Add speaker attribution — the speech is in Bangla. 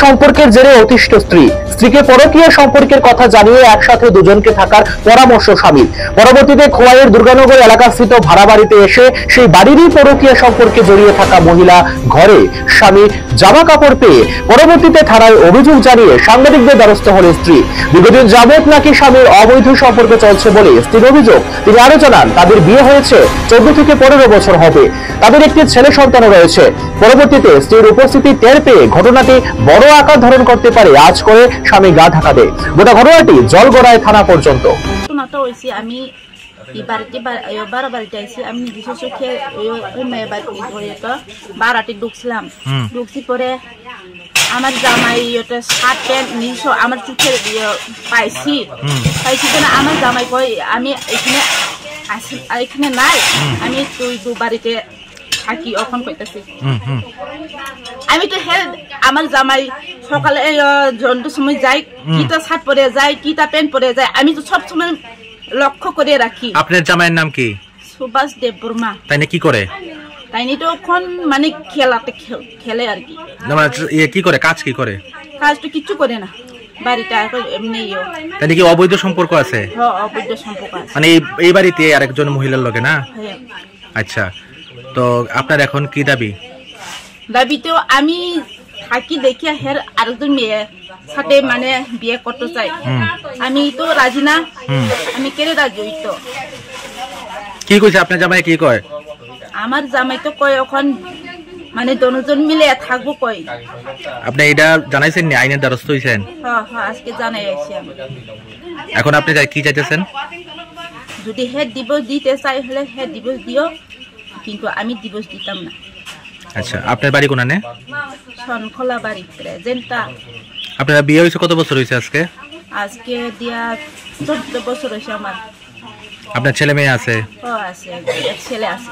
Speaker 1: সম্পর্কের জেরে অতিষ্ঠ স্ত্রীকে পরকীয়া সম্পর্কের কথা জানিয়ে একসাথে দুজনকে থাকার পরামর্শ স্বামীর। পরবর্তীতে খোয়াইয়ের দুর্গানগর এলাকাস্থিত ভাড়া বাড়িতে এসে সেই বাড়িরই পরকীয়া সম্পর্কে জড়িয়ে থাকা মহিলা ঘরে স্বামী জামা কাপড় পেয়ে পরবর্তীতে থানায় অভিযোগ জানিয়ে সাংবাদিকদের দ্বারস্থ হলেন স্ত্রী। দীর্ঘদিন যাবত নাকি স্বামীর অবৈধ সম্পর্ক চলছে বলে স্ত্রীর অভিযোগ। তিনি আরো জানান, তাদের বিয়ে হয়েছে 14 থেকে 15 বছর হবে, তাদের একটি ছেলে সন্তানও রয়েছে। পরবর্তীতে স্ত্রীর উপস্থিতি টের পেয়ে ঘটনাটি বড় আকার ধারণ করতে পারে আজ করে স্বামী গা ঢাকা দেয়। গোটা ঘটনাটি জলগড়ায় থানা পর্যন্ত।
Speaker 2: আমি বাড়িতে আইসি, আমি নিজস্ব চোখে মেয়ে বাড়িতে বাড়াতে ঢুকছিলাম। ঢুকছি পরে আমার জামাই শার্ট প্যান্ট নিজস্ব আমার চোখে পাইছি কেন আমার জামাই কই আমি এখানে নাই, আমি তুই বাড়িতে থাকি এখন কইতেছি। আমি তো আমার জামাই সকালে জন্তুর সময় যাই, কিটা শার্ট পরে যায়, কিটা প্যান্ট পরে যায়, আমি তো সব সময় লক্ষ্য করে রাখি।
Speaker 3: আপনার জামাইয়ের নাম কি?
Speaker 2: সুভাষ দেববর্মা।
Speaker 3: তাই না কি করে?
Speaker 2: তাই নি তো এখন মানে খেলে আর কি।
Speaker 3: কি করে, কাজ কি করে?
Speaker 2: কাজ তো কিছু করে না, বাড়িটা এমনি।
Speaker 3: তাই নাকি অবৈধ সম্পর্ক আছে?
Speaker 2: অবৈধ সম্পর্ক আছে
Speaker 3: মানে এই বাড়িতে আরেকজন মহিলার লগে না? আচ্ছা, তো আপনার এখন কি দাবি?
Speaker 2: দাবিতেও আমি থাকি দেখি হের আরেকজন মেয়ে সাথে মানে বিয়ে করতে চাই, আমি তো রাজি না। আমি কেন রাজি হইতো?
Speaker 3: কি কইছে আপনার জামাই? কি কয়?
Speaker 2: আমার জামাই তো কয় এখন মানে দুজন মিলে থাকবো কই।
Speaker 3: আপনি এটা জানাইছেন নি? আইনের দ্বারস্থ হইছেন?
Speaker 2: হ্যাঁ, আজকে জানাই আইছি আমি।
Speaker 3: এখন আপনি কি চাইতেছেন?
Speaker 2: যদি হেড দিবস দিতে চাই হলে হেড দিবস দিও, কিন্তু আমি দিবস দিতাম না।
Speaker 3: আচ্ছা, আপনার বাড়ি কোনানে?
Speaker 2: সনখোলা বাড়ি প্রেজেন্টটা।
Speaker 3: আপনার বিয়ে হয়েছে কত বছর হয়েছে আজকে?
Speaker 2: আজকে দিয়া 14 বছর হয়েছে আমার।
Speaker 3: আপনার ছেলে মেয়ে আছে?
Speaker 2: আছে, এক ছেলে আছে।